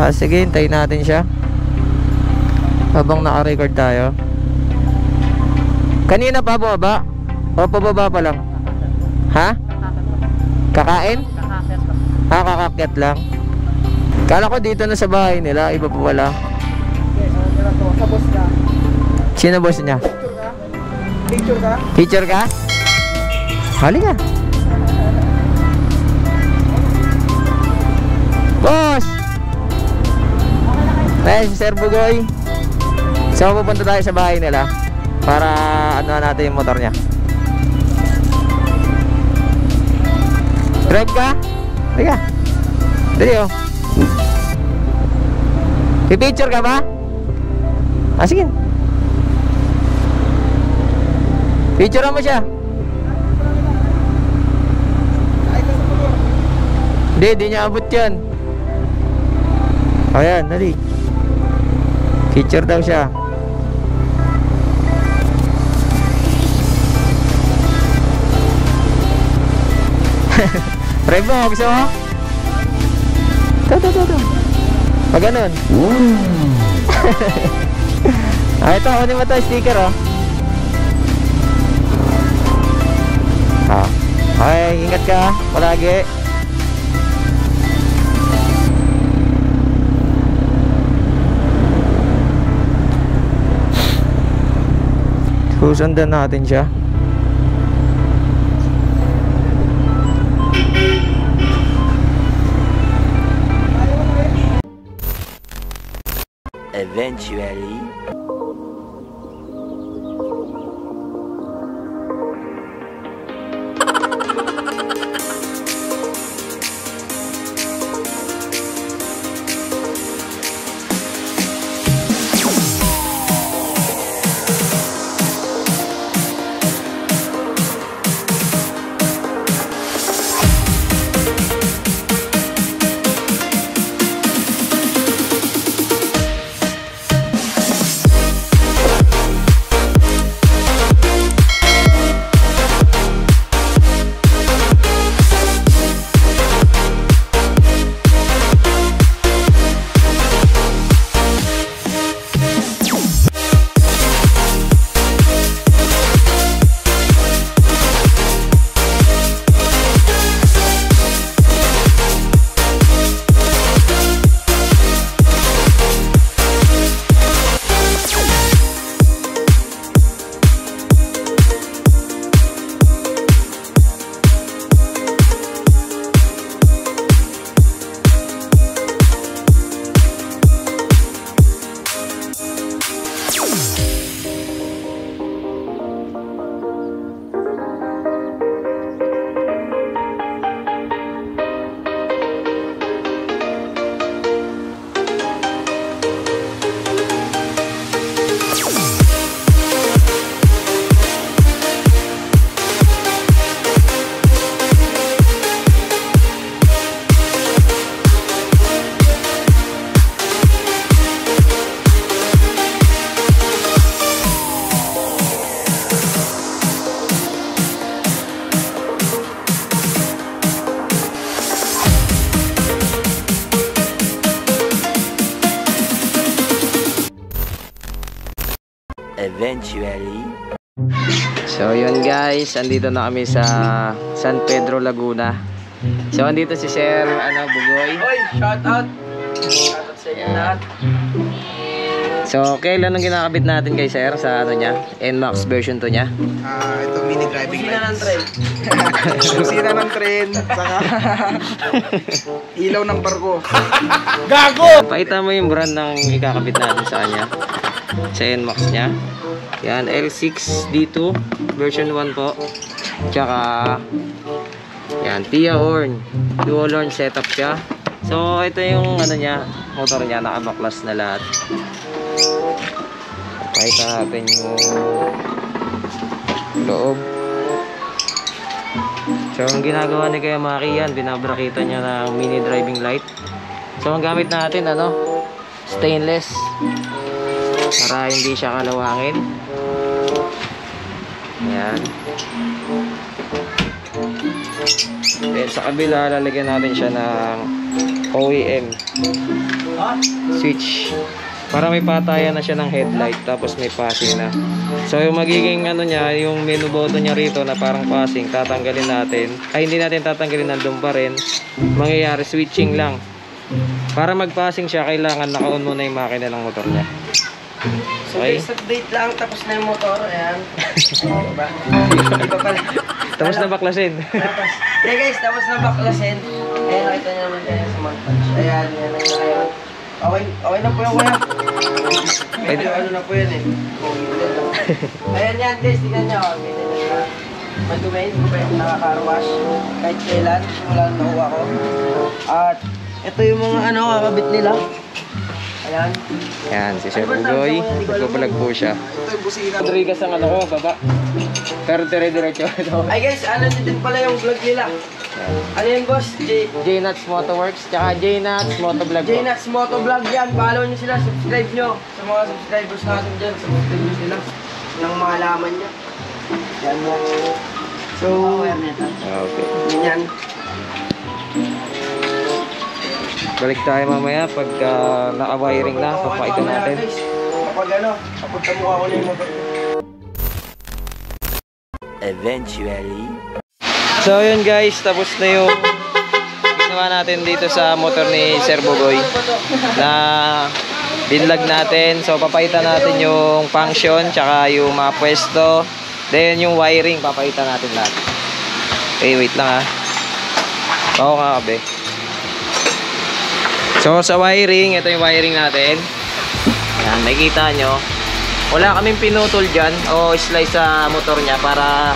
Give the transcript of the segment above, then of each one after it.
Sige, hintayin natin siya habang naka-record tayo. Kanina pa bumaba? O pababa pa lang? Ha? Kakain? Kakakyat lang. Kala ko dito na sa bahay nila, iba pa wala. Sa boss ka. Sino boss niya? Picture ka? Teacher ka? Halika. Boss! Si Sir Bugoy. So pupunta tayo sa bahay nila para ano natin yung motor niya. Drive ka? Halika. Dali oh. Pipicture ka ba? Sige. Picture mo siya. Di niya abot yan. Ayan, dali. Picture daw siya. Drive mo, gusto mo? Ito. Pag ganun. Ito, kunin mo ito, sticker oh. Okay, ingat ka palagi. Susundan natin siya. Eventually. Eventually. So yun guys, andito na kami sa San Pedro, Laguna. So andito si Sir Bugoy. Hoy, shout out sa inyo lahat. So kailan ang kinakabit natin kay Sir sa niya? NMAX version 2 niya? Ito mini driving lights. Sina ng tren. Saka ilaw ng barko. Gago! Pakita mo yung brand ng ikakabit natin sa kanya. Sa NMAX niya. Yan, L6D2 version 1 po. Tsaka yan, Tia horn. Dual horn setup siya. So ito yung niya, motor niya, nakabaklas na lahat. Pakita natin yung loob. So ang ginagawa ni Kuya Maki yan, binabrakita niya ng mini driving light. So ang gamit natin stainless para hindi siya kalawangin. Yan. Then sa kabila lalagyan natin siya ng OEM switch. Para may patayan na siya ng headlight, tapos may passing na. So yung magiging ano niya, yung menu button niya rito na parang passing, tatanggalin natin. Ay, hindi natin tatanggalin, nandun pa rin. Mangyayari switching lang. Para mag-passing siya, kailangan naka-on muna yung makina ng motor niya. So Okay. guys, update lang, tapos na yung motor. Ayan. Diba? Iba pala. Tapos na baklasin. Tapos, yeah guys, tapos na baklasin. Ayan, nakita niyo naman kayo sa montage. Ayan, yan na yun. Okay na po yung kuya. Medyo ano na po yan eh. Ayan yan guys, tingnan nyo. Madumi, hindi ko pa yung nakaka-wash. Kahit kailan, wala na nakuha ko. At ito yung mga ano, kakabit nila. Ayan. Yan, si Sir Bugoy. Nagpapalag po siya. Ito yung busina. Rodriguez ang ano ko, baba. Pero dire-diretso. Ay guys, ano din pala yung vlog nila. Ano yung boss? J-Nuts Motoworks, tsaka J-Nuts Motovlog po. J-Nuts Motovlog yan. Follow nyo sila, subscribe nyo. Sa mga subscribers natin dyan, subscribe nyo sila. Yung malaman nyo. Yan yung... So, Okay. yan. Balik tayo mamaya pag naka-wiring na, papakita natin. Kapag ano, kapag kamukha ko na yung motor. Eventually. So yun guys, tapos na yung ginawa natin dito sa motor ni Sir Bugoy na binlog natin. So papakita natin yung function, tsaka yung mga pwesto, then yung wiring, papakita natin lahat. Okay, wait lang ha. Oo nga kabe. So sa wiring, ito yung wiring natin. Yan, nakikita nyo. Wala kaming pinutol dyan o slice sa motor niya para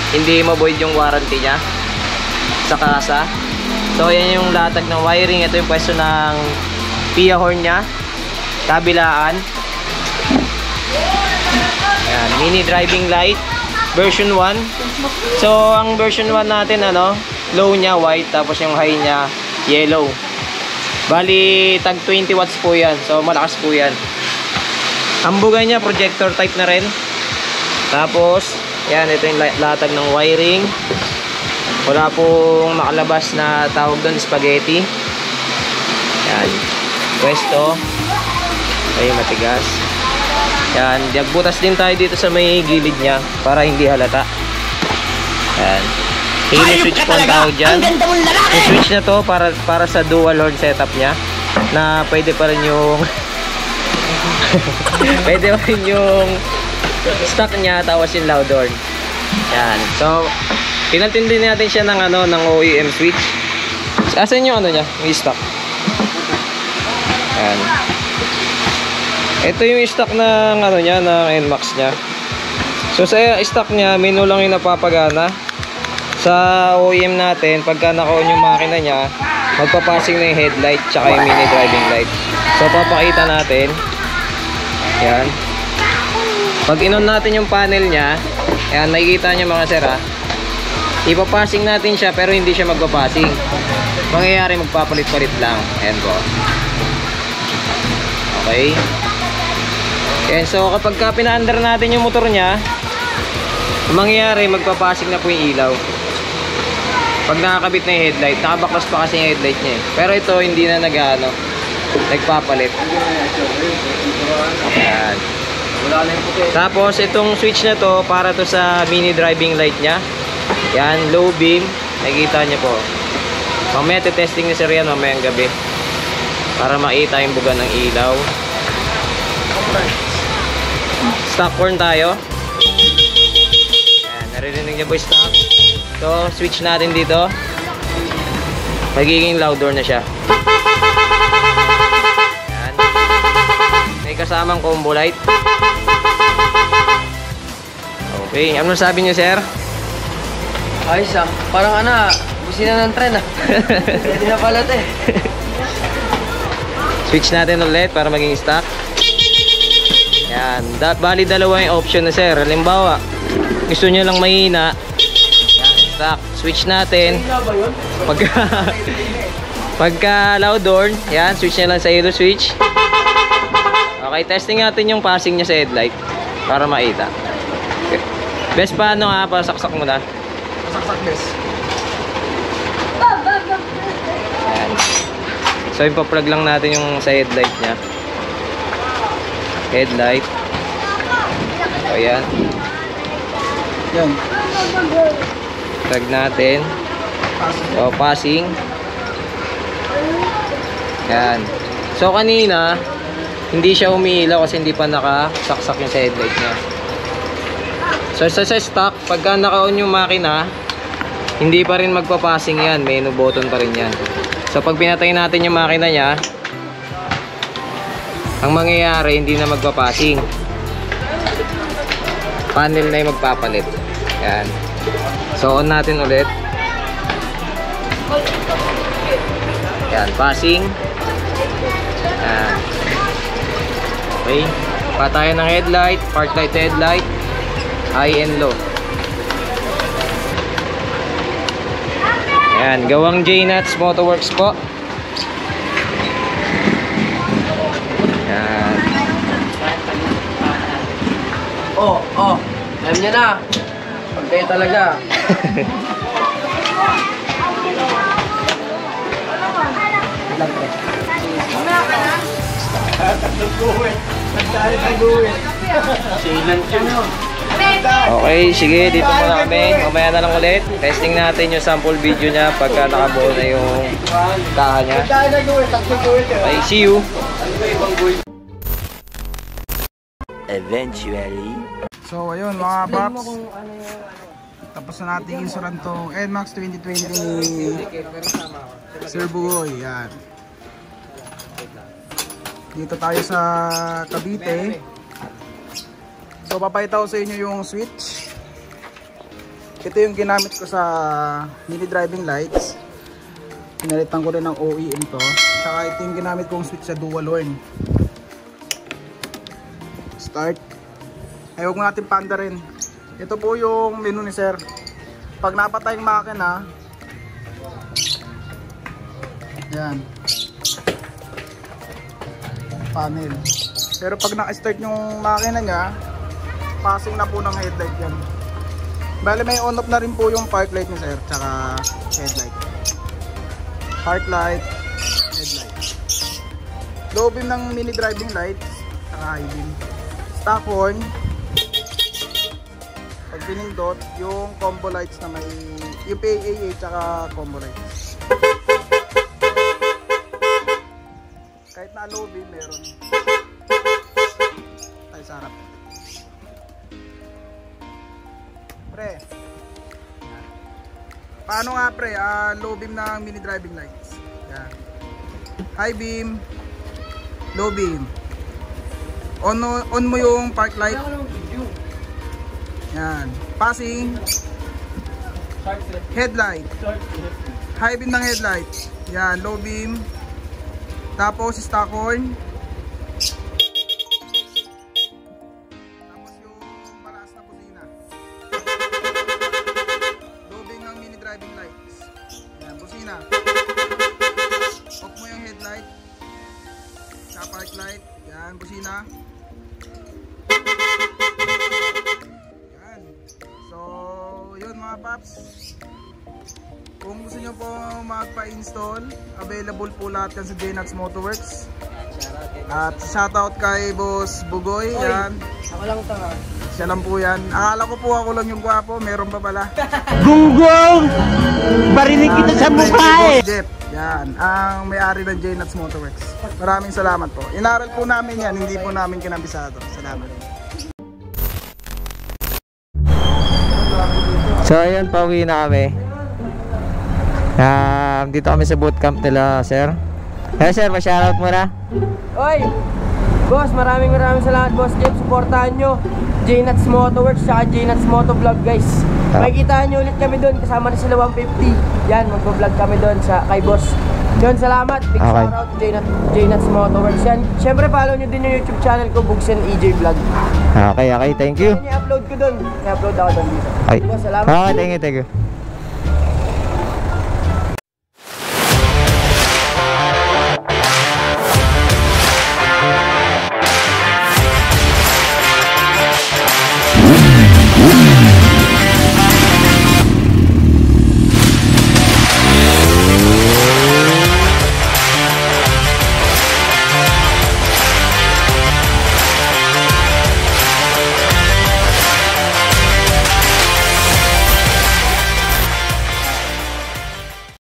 hindi ma-void yung warranty niya sa kasa. So yan yung latag ng wiring. Ito yung pwesto ng PIA horn niya, kabilaan. Yan, mini driving light version 1. So ang version 1 natin ano, low niya white, tapos yung high niya yellow. Bali tag 20 watts po yan. So malakas po yan. Ang bugay niya projector type na rin. Tapos yan, ito yung latag ng wiring. Wala pong makalabas na tawag doon, spaghetti. Yan, pwesto. Ay, matigas. Yan, butas din tayo dito sa may gilid niya para hindi halata. Yan. Halo switch po ang tawag dyan. Yung switch na to para sa dual horn setup niya, na pwede pa rin yung pwede pa rin yung stock niya, tapos yung loud horn. Yan. So pinalitan din natin siya ng ano, ng OEM switch. Asan yung ano niya, yung stock? Yan. Ito yung stock ng ano niya, ng NMAX niya. So sa stock niya, menu lang yung napapagana. Sa OEM natin, pagka naka-on yung makina niya, magpapasing na yung headlight tsaka yung mini driving light. So papakita natin. Yan. Pag in-on natin yung panel niya, ayan, makikita nyo mga sir ha, ipapasing natin siya pero hindi siya magpapasing. Mangyayari magpapalit-palit lang. Ayan po. Okay. Ayan, so kapag ka pina-under natin yung motor niya, mangyayari magpapasing na po yung ilaw. Pag nakakabit na yung headlight, nakabaklas pa kasi yung headlight niya eh. Pero ito hindi na nagpapalit. Ayan. Tapos itong switch na to, para to sa mini driving light niya. Yan, low beam. Nakikita niyo po. Mamaya testing ni Sir yan mamayang gabi para makita yung buga ng ilaw. Stock horn tayo. Yan, naririnig niyo po yung stock. So switch natin dito, magiging loud door na siya. Yan. May kasamang combo light. Okay, ano sabi niyo sir? Ayos ah, parang ano, busina ng tren ah. Hindi na pala ito eh. Switch natin ulit para maging stock. Yan, bali dalawa yung option na sir. Halimbawa, gusto niyo lang mahina, yan, stock. Switch natin. Pagka loud horn, yan, switch niya lang sa yellow switch. Okay, testing natin yung passing niya sa headlight para makita. Okay. Best paano nga, pasaksak mo na. Masaksak bes. Ayan. So ipa-plug lang natin yung sa headlight niya. Headlight. So ayan. Yan. Plug natin. So passing. Yan. So kanina hindi siya umiilaw kasi hindi pa nakasaksak yung sa headlight niya. So sa stock, pagka naka-on yung makina, hindi pa rin magpa-passing yan, menu button pa rin yan. So pag pinatay natin yung makina niya, ang mangyayari hindi na magpa-passing. Panel na yung magpapalit. Yan. So on natin ulit. Yan, passing. Yan. Okay. Patayan ng headlight, park light, headlight, high and low. Yan, gawang J-Nuts Motorworks po. Yan. Oh, alam niya na. Pag kayo talaga. Okay, sige, dito muna kami. Mamaya na lang ulit. Testing natin yung sample video niya pagka nakabuo na yung taha niya. Okay, see you. Eventually. So ayun mga paps, tapos na natin insuran tong NMAX 2020 Sir Bugoy. Yan. Dito tayo sa Cavite. So papakita ko sa inyo yung switch. Ito yung ginamit ko sa mini driving lights. Pinalitan ko rin ng OEM to. Tsaka ito yung ginamit kong switch sa dual horn. Start. Ay, huwag mo natin panda rin. Ito po yung menu ni sir. Pag napatay yung makina, yan, panel. Pero pag naka-start yung makina niya, passing na po ng headlight yan. Bale may on off na rin po yung park light ni sir, tsaka headlight. Park light, headlight. Low beam ng mini driving lights, tsaka high beam. Stock horn. Pag pinindot, yung combo lights na may, yung PAA tsaka combo lights. Kahit na low beam meron. Tayo sa harap. Pre, paano nga pre, low beam ng mini driving lights. Yan. High beam, low beam. On mo yung park light. Yan. Passing. Headlight. High beam ng headlight. Yan, low beam. Tapos stock horn. Tapos yung malakas na busina. Low beam ng mini driving lights. Yan, busina. Off mo yung headlight. Sa park light. Yan, busina. Yan. So, yun mga paps. Kung gusto nyo po magpa-install, available po lahat yan sa J-Nuts Motorworks. At shoutout kay Boss Bugoy. Yan. Ako lang ito ha. Siya lang po yan. Akala ko po ako lang yung gwapo. Meron pa pala. Gunggong! Barinig kita sa mukha eh! Boss Jeff. Yan. Ang may-ari ng J-Nuts Motorworks. Maraming salamat po. Inaral po namin yan. Hindi po namin kinabisado. Salamat. So ayan, pauwi na kami. Dito kami sa bootcamp nila, sir. Sir, pa-shoutout muna. Oy! Boss, maraming salamat Boss Jeff. Supportahan nyo J-Nuts Motorworks at J-Nuts Motovlog guys. Makikita nyo ulit kami doon. Kasama na sila 150. Yan, magpo-vlog kami doon kay Boss. Yun, salamat. Big shoutout J-Nuts Motorworks. Yan, syempre follow nyo din yung YouTube channel ko, Bugs and EJ Vlog. Okay, thank you. I-upload ko doon. I-upload ako doon dito. Okay. Boss, salamat. Okay, thank you.